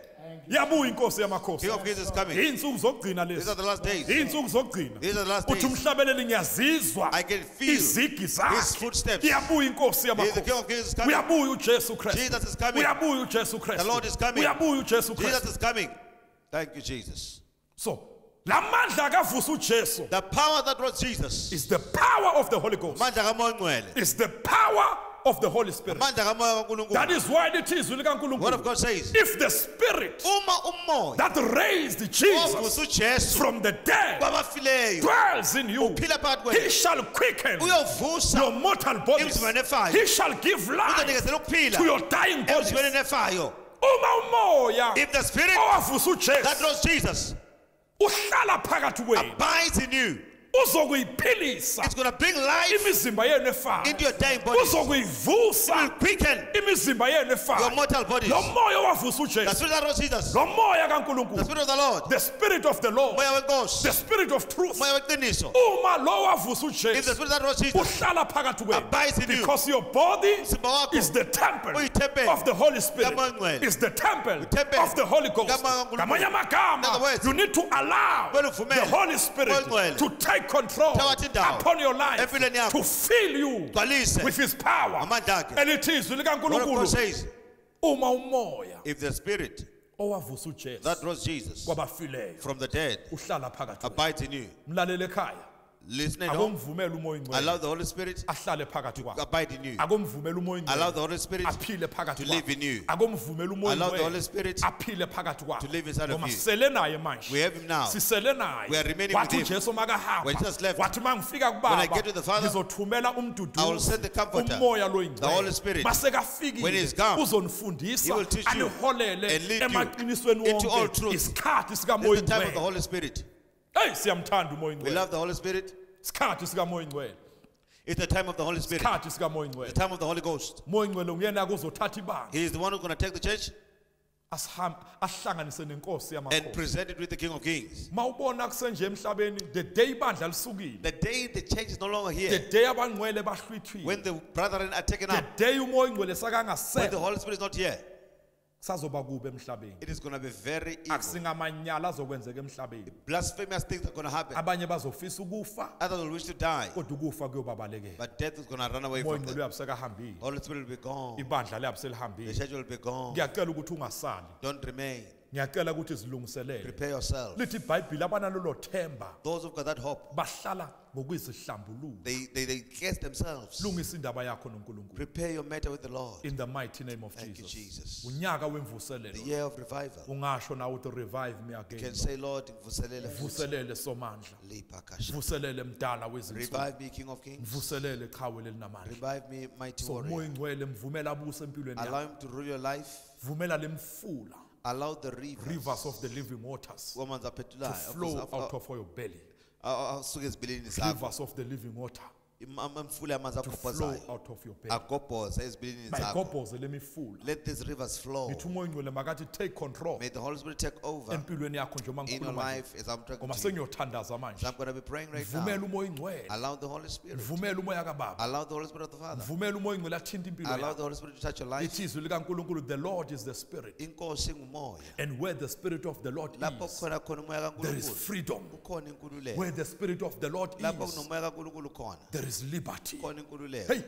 Yabuya inkosi yamakhosi. King of Kings is coming. Iy'nsuku zokugcina These lezi. are the last days. Iy'nsuku zokugcina. These are the last Uthi days. umhlabeleli ngiyazizwa I can feel izigi his zakhe. footsteps. Iyabuya inkosi He is the yamakhosi. King of Kings is coming. Uyabuya uJesu Kristu. Jesus is coming. Uyabuya uJesu Kristu. The Lord is coming. Uyabuya uJesu Jesus Kristu. is coming. Thank you, Jesus. So, la mandla akavusa uJesu The power that rose Jesus. is the power of the Holy Ghost. Amandla kaMoya Ongcwele. Is the power of the Holy Spirit. Amandla kaMoya That kaNkulunkulu. is why lithi izwi Word of likaNkulunkulu. God says, If the Spirit uma umoya that raised Jesus ovusa uJesu from the dead kwabafileyo dwells in you, uphila phakathi he kwenu, shall quicken uyovusa your mortal bodies. emzimbeni efayo. He shall give life Uzonikezela ukuphila to your dying bodies. emzimbeni efayo. Uma umoya If the Spirit owavusa that uJesu rose Jesus uhlala phakathi kwenu, abides in you, uzokuyiphilisa It's going to bring life imizimba yenu efayo into your dying body. It uzokuyivusa will quicken imizimba yenu your efayo mortal bodies. lo moya owavusa The uJesu spirit that rose Jesus. lo moya The kaNkulunkulu spirit of the Lord. the spirit of the Lord Moya weNkosi. the spirit of truth Moya weqiniso. uma lo wavusa If the uJesu spirit that rose Jesus uhlala phakathi kwenu abides in you, because your body umzimba wakho is the temple uyithempeli of the Holy Spirit kaMoya Ongcwele. is the temple Utempeli of the Holy Ghost kaMoya kaNkulunkulu. ngamanye In other amagama words, you need to allow kumele uvumele the Holy Spirit uMoya Ongcwele to take control uthathe indawo upon your life empilweni yakho. to fill you Gcwalise with his power amandla akhe. and it is What God likaNkulunkulu says, uma umoya if the spirit owavusa uJesu that rose Jesus kwabafileyo from the dead uhlala phakathi kwenu. abides in you, mlalele ekhaya listen at home, akomvumela umoya allow ingcwele the Holy Spirit ahlale phakathi to kwakho abide in you. akomvumela umoya Allow the ingcwele Holy Spirit aphile phakathi to live in kwakho you. akomvumela umoya Allow the Holy ingcwele Spirit aphile phakathi kwakho to live inside of ngoba you. sisele naye manje We have him now. sisele naye We are remaining wathi with him. uJesu makahamba When Jesus left, wathi mangifika when I kubaba get to the Father, ngizothumela I will umduduzi send the Comforter, umoya lo the Holy Spirit. When masekafikile he is come, uzonifundisa he will teach you aniholele and lead you emaqinisweni into all wonke truth. isikhathi This sikamoya is the time of the ingcwele Holy Spirit. hey siyamthanda umoya We ingcwele love the Holy Spirit. isikhathi sikamoya ingcwele It's the time of the Holy Spirit. isikhathi sikamoya The ingcwele time of the Holy Ghost. umoya ingcwele nguyena kuzothatha ibanga He is the one who's going to take the church ahlanganise nenkosi and yamakhosi present it with the King of Kings. mawubona kusenje emhlabeni the day ibandla lisukile The day the church is no longer the here, day abangcwele bahlwithile when the brethren are taken the up, day umoya ingcwele when the sakangasekho Holy Spirit is not here, sazoba kube emhlabeni it is going to be very evil. akusingamanyala azokwenzeka emhlabeni Blasphemous things are going to happen. abanye bazofisa ukufa Others will wish to die, kodwa ukufa kuyobabalekela but death is going to run away umoya from ingcwele them. uyabusekahambile Holy Spirit will be gone. ibandla liyabe The selihambile church will be gone. ngiyacela ukuthi ungasali Don't remain. ngiyacela ukuthi zilungiselele Prepare yourself. lithi ibhayibhili abanalolo themba Those who've got that hope, bahlala ngokuyizihlambululo they cast themselves. lungisa indaba yakho noNkulunkulu Prepare your matter with the Lord. in the mighty name of Thank you, Jesus Jesus. unyaka The wemvuselelo year of revival. ungasho nawe uthi revive me You again can say, Lord, vuselele futhi. vuselele somandla Lipakasha. vuselele mdala wezinsuku Revive me, King of Kings. vuselele qhawe lelinamandla Revive me, mighty so warrior. umoya ingcwele mvumela abuse empilweni Allow yakho him to rule your life. vumela lemfula Allow the rivers of the living waters woman's to appetite flow out of your belly asuke ezibeleni zakho. rivers of the living water Imfula yamanzi to flow agobhozayo out of your belly agobhoze ezibeleni zakho. mayigobhoze lemifula Let these rivers flow. ngithi umoya ingcwele makathi take control May the Holy Spirit take over empilweni yakho njengoba in your ngikhuluma nje life as I'm talking ngoba to you. sengiyothandaza manje So I'm going to be praying right vumela now. umoya ingcwele Allow the Holy Spirit. vumela umoya kababa Allow the Holy Spirit of the Father. vumela umoya ingcwele athinta impilo Allow yakho the Holy Spirit to touch your life. lithi izwi likaNkulunkulu the Lord is the spirit Inkosi ngumoya. and where the spirit of the Lord Lapho is khona umoya there is kaNkulunkulu. freedom Ukhona inkululeko. where the spirit of the Lord Lapho is kunomoya kaNkulunkulu khona. there is liberty Khona inkululeko. hey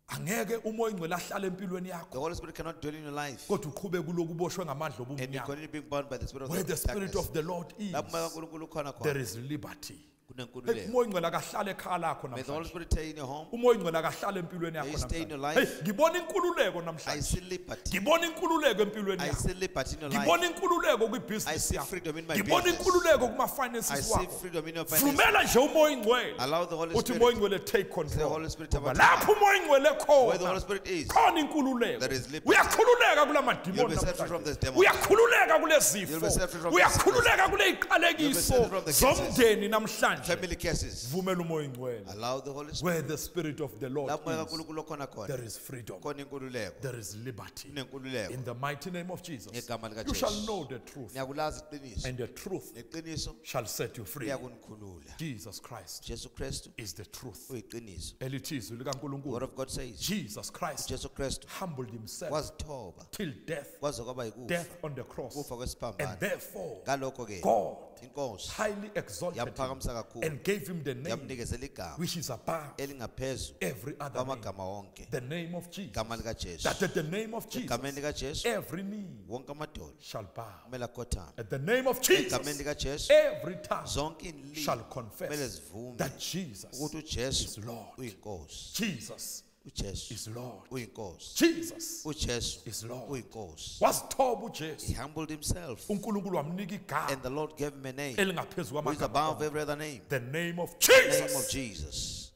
angeke umoya ingcwele ahlale empilweni The yakho Holy Spirit cannot dwell in your life. kodwa uqhubeke kuloku uboshwe ngamandla And you obumnyama continue being bound by the spirit where of the spirit darkness. of the Lord is Lapho umoya kaNkulunkulu khona there khona. is liberty hey Kunenkululeko. umoya ingcwele akahlale ekhaya lakho May the Holy namhlanje Spirit stay in your home. umoya ingcwele akahlale empilweni May yakho you stay in your namhlanje life. hey ngibona inkululeko I namhlanje see liberty. ngibona inkululeko empilweni I yakho see liberty in your life. ngibona inkululeko I kwibhizinisi see yakho freedom in my ngibona business. inkululeko I kuma-finances see wakho freedom in your finances. vumela nje umoya ingcwele Allow the Holy uthi umoya Spirit. ingcwele take The control Holy Spirit ngoba have lapho umoya ingcwele Where the Holy khona Spirit is, khona inkululeko there is liberty. uyakhululeka kula You'll madimoni be set free from namhlanje this demon. uyakhululeka kule You'll zifo be set free from uyakhululeka kule You'll be yiqalekiso set from the cases. zomndeni namhlanje Family cases. vumela umoya ingcwele Allow the Holy Spirit. where the spirit of the Lord Lapho umoya is kaNkulunkulu khona khona. there is freedom Khona inkululeko. there is liberty Kunenkululeko. in the mighty name of Jesus Ngegama lika you shall Jesu. know the truth Ngiyakulazi iqiniso. and the truth Neqiniso shall set you free liyakunikhulula. Jesus Christ Jesu Kristu is the truth uyiqiniso. elithi izwi The word likaNkulunkulu of God says, Jesus Christ Jesu Kristu humbled himself wazithoba till death kwaze kwaba yikufa. death on the cross Kufa and kwesiphambano. therefore Ngalokho ke God inkosi highly exalted him yamphakamisa kakhulu. and gave him the name Yamnikezela igama which is above elingaphezu every other name kwamagama wonke. the name of Jesus Igama lika Jesu. that at the name of Jesus Egameni lika Jesu every knee wonke amadoda shall bow kumele akhothame. at the name of Egameni Jesus lika Jesu every tongue zonke shall inlimi confess kumele zivume that Jesus ukuthi uJesu is Lord uyinkosi. Jesus uJesu is Lord uyinkosi. Jesus uJesu is Lord uyinkosi. wasithoba He uJesu humbled himself uNkulunkulu wamnika igama and the Lord gave him a name elingaphezu which is kwamagama above onke. every other name. The name of The name of Jesus. Jesus.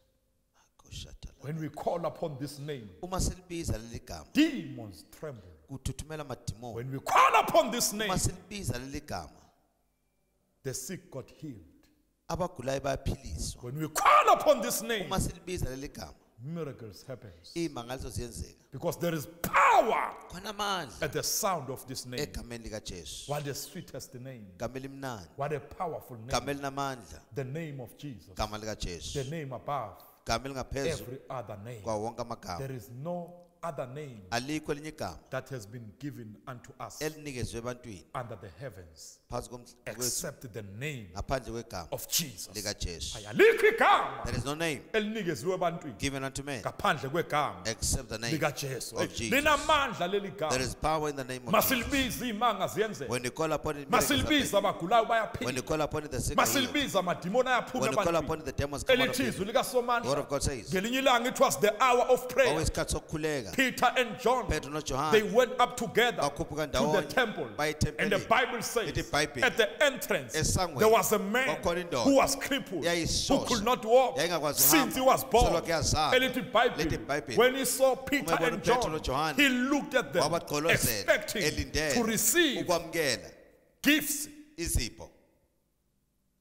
When we call upon this name, Uma silibiza leli gama demons tremble. kuthuthumela amadimoni. When we call upon this name, Uma silibiza leli gama the sick got healed. abagulayo bayaphiliswa When we call upon this name, uma silibiza leli gama miracles happens. imangaliso ziyenzeka Because there is power khona amandla at the sound of this name. egameni likaJesu What a sweetest name. igama elimnandi What a powerful name. igama elinamandla The name of Jesus. igama likaJesu The name above igama elingaphezulu every other name. kwa wonke amagama There is no other name alikho elinye igama that has been given unto us elinikezwe ebantwini under the heavens phansi kwethu except the name ngaphandle kwegama of Jesus. likaJesu Alikho igama there is no name elinikeziwe ebantwini given unto man ngaphandle kwegama except the name likaJesu. of Jesus. Linamandla leli There gama. is power in the name of Jesus. Masilibiza imanga ziyenzeka. When you call upon it, miracles happen. Masilibiza abagulayo When you bayaphila. call upon it, the sick are healed. Masilibiza amadimoni ayaphuma When you call ebantwini. upon it, the demons come out of Elithizwe people. The word likaSomandla of God says, ngelinye ilanga it was the hour of prayer. always isikhathi sokukhuleka. Peter and John, Petro they noJohane went up together bakhuphuka to the ndawonye temple. baye And the ethempelini. Bible says, Lithi iBhayibheli, at the entrance, esangweni, there was a man kwakukhona indoda who was crippled, who eyayishosha, could not walk yayingakwazi since he ukuhamba, was born. selokhu yazalwa. Elithi Lithi iBhayibheli, iBhayibheli, when he saw Peter uma ebona and uPetro John, noJohane, he looked at them, wabagqolozela, expecting elindele to receive ukwamukela gifts. izipho.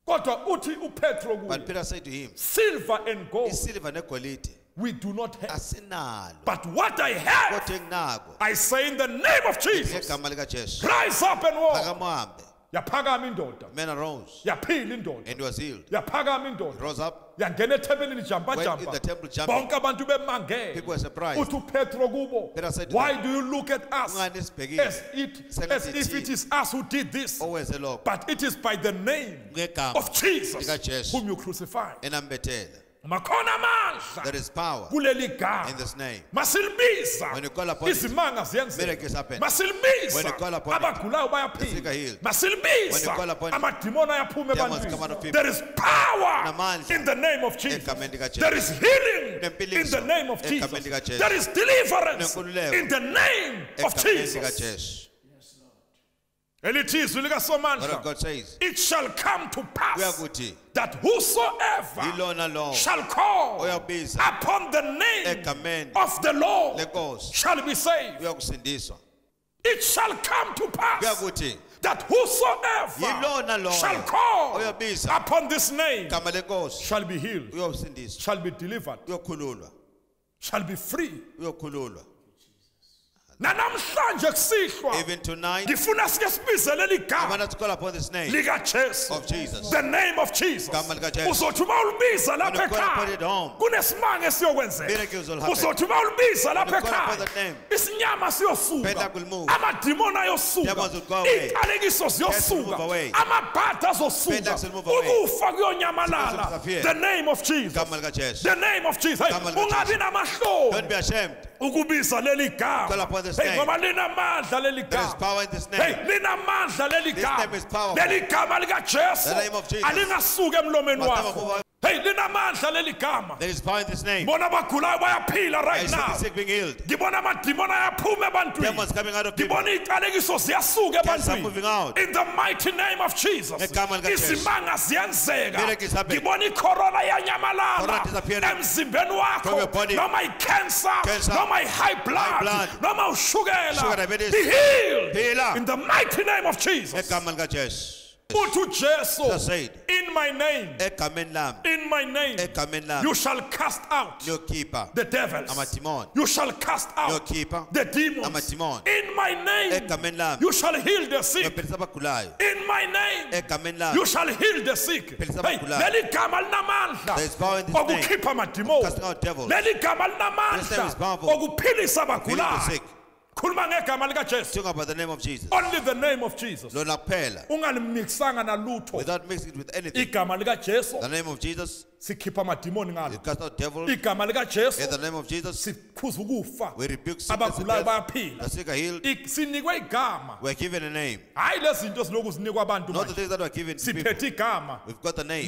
Kodwa uthi uPetro But kuye, Peter said to him, silver and gold isiliva negolide we do not have, asinalo, but what I have, kodwa enginako I say in the name of Jesus, ngegama likaJesu. rise up and walk. Phakama Yaphakama indoda, man arose yaphila indoda, and was healed. yaphakama He indoda, rose up, yangena ethempelini jumpa went in jumpa. the temple jumping. Bonke abantu bemangele. People were surprised. Uthi uPetro kubo, Peter said to why them, do you look at us Ungani sibhekile? as Sengathi if it thina is us who did this, owenze lokho but it is by the name ngegama of Jesus likaJesu whom you crucified. enambethele. Makhona amandla There is power kuleli in gama. this name. Masilibiza When you call upon it, izimanga ziyenzeka. miracles happen. Masilibiza When you call upon it, abagulayo the sick are bayaphila. healed. Masilibiza When you call upon it, amadimoni ayaphuma demons come out of ebantwini. people. There is power Namandla in the name of Jesus. egameni likaJesu. There is healing Nempiliso in the name of egameni Jesus. likaJesu. There is deliverance Nenkululeko in the name of egameni Jesus. likaJesu. Elithizwi Word of likaSomandla, God says, it shall come to pass kuyakuthi that whosoever yilona lo shall call oyabiza upon the name egameni of the Lord lenkosi shall be saved. uyakusindiswa. It shall come to pass Kuyakuthi that whosoever yilona lo shall call oyabiza upon this name igama lenkosi shall be healed, uyokusindiswa, shall be delivered, uyokhululwa, shall be free. uyokhululwa. Nanamhlanje kusihlwa Even tonight, ngifuna sike sibize leli I gama want us to call upon this name likaJesu, of Jesus. the name of Jesus. Igama likaJesu. Uzothi uma ulibiza lapha When you call upon ekhaya it home, kunesimanga esiyokwenzeka. miracles will happen. Uzothi uma ulibiza lapha When you call upon ekhaya the name, isinyama siyosuka, Pentacle will move. amadimoni ayosuka, Demons will go away. iy'qalekiso Death will move ziyosuka, away. amabhadi azosuka, Pentacles will move away. ukufa Sickness will kuyonyamalala. disappear. The name of Jesus, igama likaJesu. the name of Jesus. Hey, Igama likaJesu. ungabi namahloni Don't be ashamed. ukubiza leli Call gama. upon this Hey, name. ngoba linamandla leli There is gama. power in this Hey, name. linamandla leli This gama. name is powerful. Leli gama likaJesu The name of Jesus. alingasuki emlomeni Must never wakho. move away. Hey, linamandla leli gama. There is power in this name. Bona abagulayo bayaphila I right see now. the sick being healed. Ngibona amadimoni ayaphuma ebantwini. Demons coming out of people. Ngibona iy'qalekiso ziyasuka Cancer ebantwini. moving out. In the mighty name of Jesus. Ngegama likaJesu. Izimanga ziyenzeka. Miracles happen. Ngibona icorona yanyamalala Corona disappearing. emzimbeni From wakho. your body. Noma icancer, Cancer. noma high High blood. noma Sugar ushukela. diabetes. Be healed. Healer. In the mighty name of Jesus. Egama likaJesu. Uthi uJesu, Jesus said, in my name, egameni lami, in my name, egameni lami, you shall cast out niyokhipha the devils. amadimoni, You shall cast out niyokhipha the demons. amadimoni. In my name, Egameni lami, you shall heal the sick. niyophelisa abagulayo. In my name, Egameni lami, you shall heal the sick. Phelisa Hey, abagulayo. leli gama linamandla There is power in this name. okukhipha amadimoni. Casting out devils. Leli gama This name is linamandla powerful. okuphilisa Healing the abagulayo. sick. Khuluma ngegama likaJesu. Talking about the name of Jesus. Only the name of Jesus. Lona kuphela. Ungalimixanga nalutho. Without mixing it with anything. Igama likaJesu The name of Jesus, sikhipha amadimoni you ngalo. cast out devils. Igama likaJesu In the name of Jesus, sikhuza ukufa. we rebuke sickness and Abagulayo death. bayaphila. The sick are healed. Sinikwe igama. We are given a name. Hayi lezi zinto siloku zinikwa abantu Not the manje. things that were given to people. Siphethe igama. We've got the name.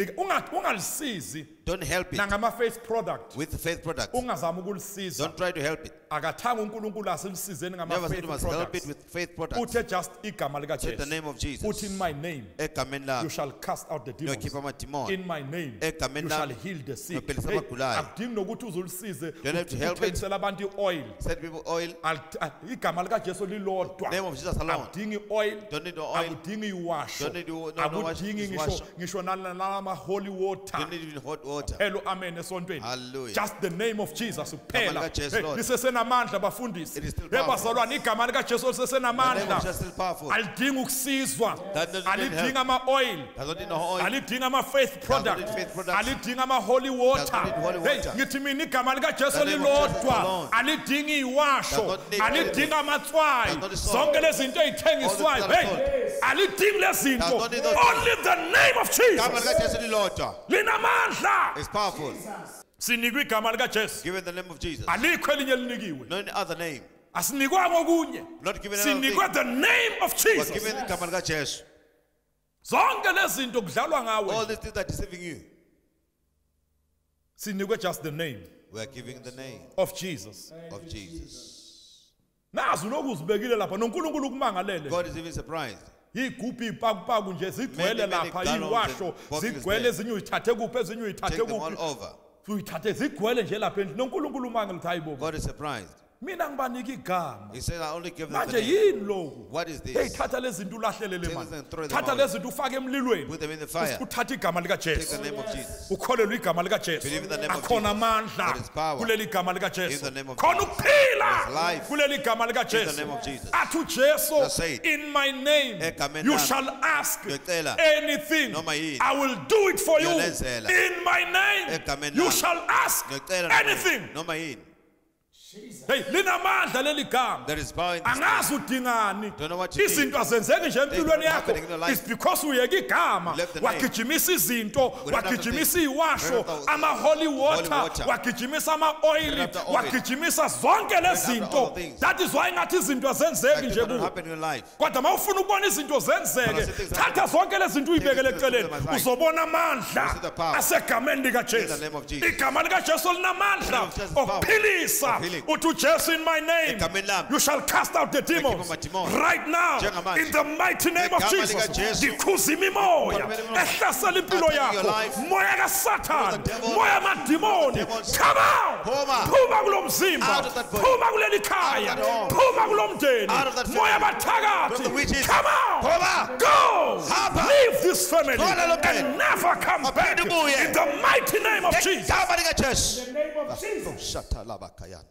Ungalisizi Don't help it nangama face product. with the faith products. Ungazama ukulisiza. Don't try to help it. Akathanga uNkulunkulu asilisizeni ngama Never say faith you must help it products. with faith products. Uthe just igama Say the likaJesu. name of Uthi in Jesus. my name Egameni you lami, shall cast out the demons. niyokhipha amadimoni. In my name Egameni you shall shall heal the sick. Nophelisa abagulayo. Akudingi nokuthi uzulisize Don't have to help it. uthengisela abantu oil. Send people oil. Igama lika Jesu lilodwa. Name of Jesus alone. Akudingi oil. Don't need no oil. Akudingi iwasho. Don't need no Akudingi wash. ngisho nalama holy water. Don't need even hot water. Hello, amen esontweni. Hallelujah. Just the name of Jesus Igama kuphela. lika Jesu, Lord. Lisesenamandla bafundisi. It is still powerful. Yebazalwane igama lika Jesu The name of lisesenamandla. Jesus is still powerful. Alidingi ukusizwa. That doesn't need Alidingi help. ama oil. Doesn't need no oil. Alidingi ama faith product. need faith products. Alidingi ama holy water. Doesn't need holy Hey, water. ngithi mina igama lika Jesu The name of Jesus lilodwa. alone. Alidingi iwasho. Does not need Alidingi amatswayi. Does not need salt. Zonke lezi zinto ezithengiswayo. All the Hey, salt. alidingi lezi zinto. Does not need those Only the name of Igama Jesus. lika Jesu lilodwa. Linamandla. It's powerful. Sinikwe igama lika Jesu. Given the name of Jesus. Alikho elinye elinikiwe. No any other name. Asinikwanga okunye. Not given another Sinikwe thing. the name of But Jesus. given the igama lika Jesu. Zonke lezi zinto kudlalwa All ngawe. these things are deceiving you. Sinikwe just the name We are giving the name of Jesus. of Jesus. Nazi lokuzibekile lapha noNkulunkulu kumangalele. God is even surprised. Iguphi ipakupaku nje zigcwele Many lapha gallons iwasho and bottles zigcwele there. ezinye uyithathe kuphi ezinye uyithathe Take them all kuphi over. uyithathe zigcwele nje lapha endlini noNkulunkulu umangele ukuthi hayibo God is surprised. mina ngibanika igama He said, I only give them the manje name. yini lokhu What is hey this? thatha lezi zinto ulahlelele Take manje them and throw them thatha out. lezi zinto ufake emlilweni Put them in the fire. uthatha igama lika Take Jesu the name of Jesus. ukholelwa igama lika Jesu Believe in the name of akhona Jesus. amandla There is power kuleli gama lika in Jesu the name of khona Jesus. ukuphila There is life kuleli gama lika in the Jesu name of Jesus. athi uJesu Just say it. in my name Egameni you lami. shall ask Ngiyacela. anything Noma yini. I will do it for you Ngiyolenzela. in my name Egameni you lami. shall ask Ngiyacela anything noma yini. hey linamandla leli gama There is power in this name. angazi udingani Don't know what you izinto azenzeki nje empilweni don't yakho happen in your life. it's because uyeka igama Left the name. wagijimisa izinto Without wagijimisa the iwasho Without the- ama holy water water. wagijimisa ama oil Without the oil. wagijimisa zonke lezi Without all zinto things. that is why ngathi izinto azenzeki Like nje it don't kuwe happen in your life. kodwa mawufuna ukubona izinto zenzeke But I see things thatha happen. zonke lezi zinto uyibekele Take it to eceleni them aside. uzobona You see amandla the power. asegameni lika In the Jesu name of Jesus. igama lika Jesu The linamandla name of Jesus is power. okuphilisa Of healing. uthi uJesu in my name Egameni lami. you shall cast out the demons amadimoni. right now Njengamanje. in the mighty name of Igama Jesus lika Jesu. ndikhuza imimoya Igama lika Jesu. ehlasela impilo Attacking your yakho life. moya kaSathane Of the devil. moya amadimoni Demons. come out Phuma. phuma kulo mzimba Out of that body. phuma kuleli khaya Out of that home. phuma kulo mndeni Out of that moya family. bathakathi From the witches. come out Phuma. go Hamba. leave this family Thola lo mndeni. and never come back Aphinde ubuye. in the mighty name of Jesus Igama lika Jesu. In the name of Jesus. Shatalabakayana.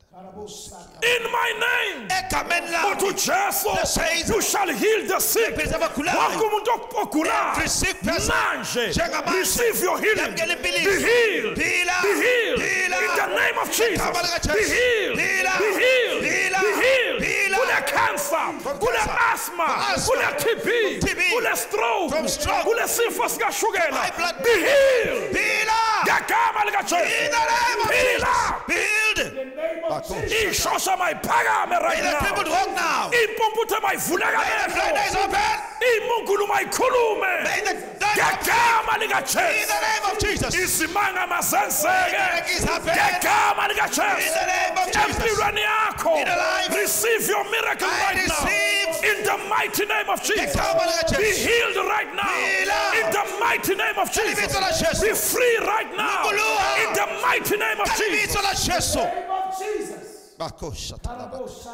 in my name Egameni uthi lami. uJesu The saints. you shall heal the sick Impilo zabagulayo. wonke umuntu ogulayo Every sick person. manje Njengamanje. receive your healing Yamukela be impiliso. healed Phila. be healed Phila. in the name of Jesus Igama lika be Jesu. healed Phila. be healed Phila. be healed Phila. kule cancer kule cancer. asthma Asthma. kule TB TB. kule stroke From stroke. kule sifo High sikashukela blood. be healed Phila. ngegama lika In Jesu the name of phila Jesus. Build. In the name of Jesus. ishosha mayiphakame right May the people now walk now. impumputhe mayivuleka May the blind eyes open. imungulu mayikhulume May the dead ngegama lika in Jesu the name of Jesus. izimanga mazenzeke Miracles happen. ngegama lika In Jesu the name of Jesus. empilweni yakho In the life. receive your miracle I right now receive. in the mighty name of Jesus Ngegama lika be Jesu. healed right now Phila. in the mighty name of Jesus Libitso la Jesu. be free right now Ngikuluwa. in the mighty name of Jesus Libitso la Jesu. In the name of Jesus.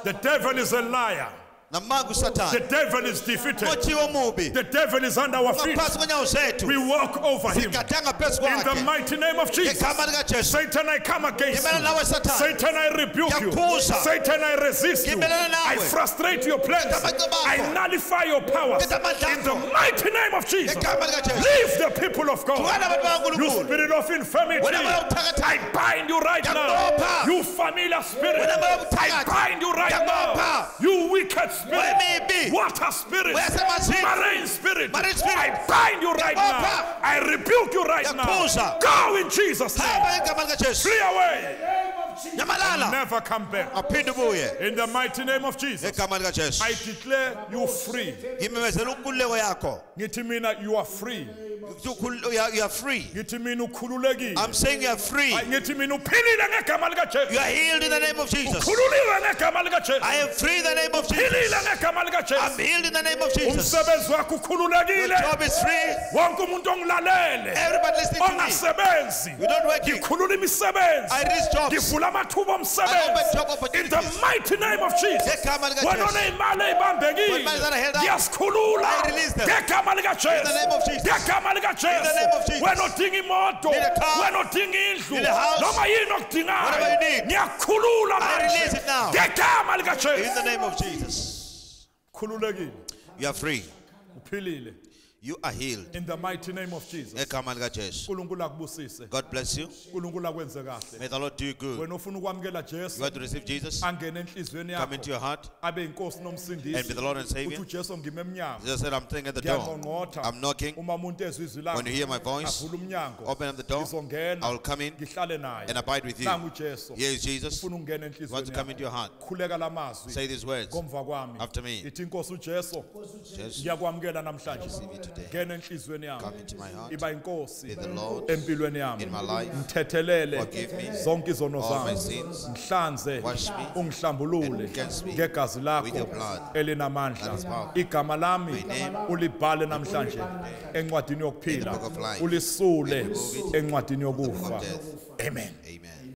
the devil is a liar Namangu the Satan. devil is defeated Mochi omubi. the devil is under our feet Ngaphansi kwenyawo zethu. we walk over him Sigadanga phezu in the kwakhe. mighty name of Jesus Ngegama lika Jesu. Satan, I come against Ngibelana nawe you. Satan. Satan, I rebuke you. Ngiyakuphuza. Satan, I resist you. Ngibelana nawe. I frustrate your plans. Ngiyamaceba akho. I nullify your powers. Ngitha amandla In the akho. mighty name of Jesus. Ngegama lika Jesu. Leave the people of God. Hlukana abantu You bakaNkulunkulu. spirit of infirmity. Wena moya wobuthakathaka. I bind you right now. Ngiyakubopha. You familiar spirit. Wena moya wobuthakathaka. I bind you right now. Ngiyakubopha. You wicked spirit. Wemibi. Water spirit. Weyasemanzini. Marine spirit. Marine spirit. I bind you right Ngiyakubopha. now. I rebuke you right now. Ngiyakuphuza. Go in Jesus' name. Hamba ngegama lika Jesu. Flee away. In the name of Jesus. Nyamalala. Never come back. Aphinde ubuye. In the mighty name of Jesus. Ngegama lika Jesu. I declare you free. Ngimemezela ukululeko yakho. Ngithi mina you are free. You are free. ngithi mina ukhululekile I'm saying you are free. ngithi mina uphilile ngegama likaJesu You are healed in the name of Jesus. ukhululiwe ngegama likaJesu I am free in the name of uphilile Jesus. ngegama I'm likaJesu healed in the name of Jesus. umsebenzi wakho Your ukhululekile job is free. wonke umuntu ongilalele Everybody listening to me. ongasebenzi You're not working. ngikhulula imisebenzi I release jobs. ngivula amathuba I open omsebenzi job in the opportunities. mighty name of Jesus Ngegama likaJesu. wena oneyimali When eyibambekile money that are held up, ngiyasikhulula I release them. ngegama In the name of likaJesu Jesus. ngegama In the name of likaJesu Jesus. wena odinga imoto Need a car. wena odinga indlu Need a house. noma yini Whatever you okudingayo need. ngiyakhulula I release manje it now. ngegama In the likaJesu name of Jesus. khululekile You are free. uphilile You are healed. in the mighty name of Jesus Ngegama likaJesu. uNkulunkulu akubusise God bless you. uNkulunkulu akwenze kahle May the Lord do you good. wena ufuna ukwamukela You Jesu want to receive Jesus? angene enhlizweni Come into yakho your heart abe inkosi and be nomsindisi the Lord and uthi Savior. uJesu ngime emnyango Jesus said, I'm standing at the door. ngiyaqongqotha I'm knocking. uma umuntu ezwe izwi lakho When you hear my voice, avula umnyango open up the door. ngizongena I will come in ngihlale naye and abide with you. nangu uJesu Here is Jesus. ufuna ungena You want to enhlizweni come into your heart. khuleka lamazwi Say these words komva kwami after me. ithi inkosi uJesu Jesus, ngiyakwamukela namhlanje receive me today. ngena enhlizweni yami Come into my heart. iba inkosi Be the Lord empilweni yami in my life. ngithethelele Forgive me zonke izono all my zami sins. mhlanze Wash me ungihlambulule and cleanse me ngegazi with lakho your blood elinamandla that is powerful. igama lami My name ulibhale namhlanje encwadini yokuphila in the book of life. ulisule And remove it encwadini yokufa of death. amen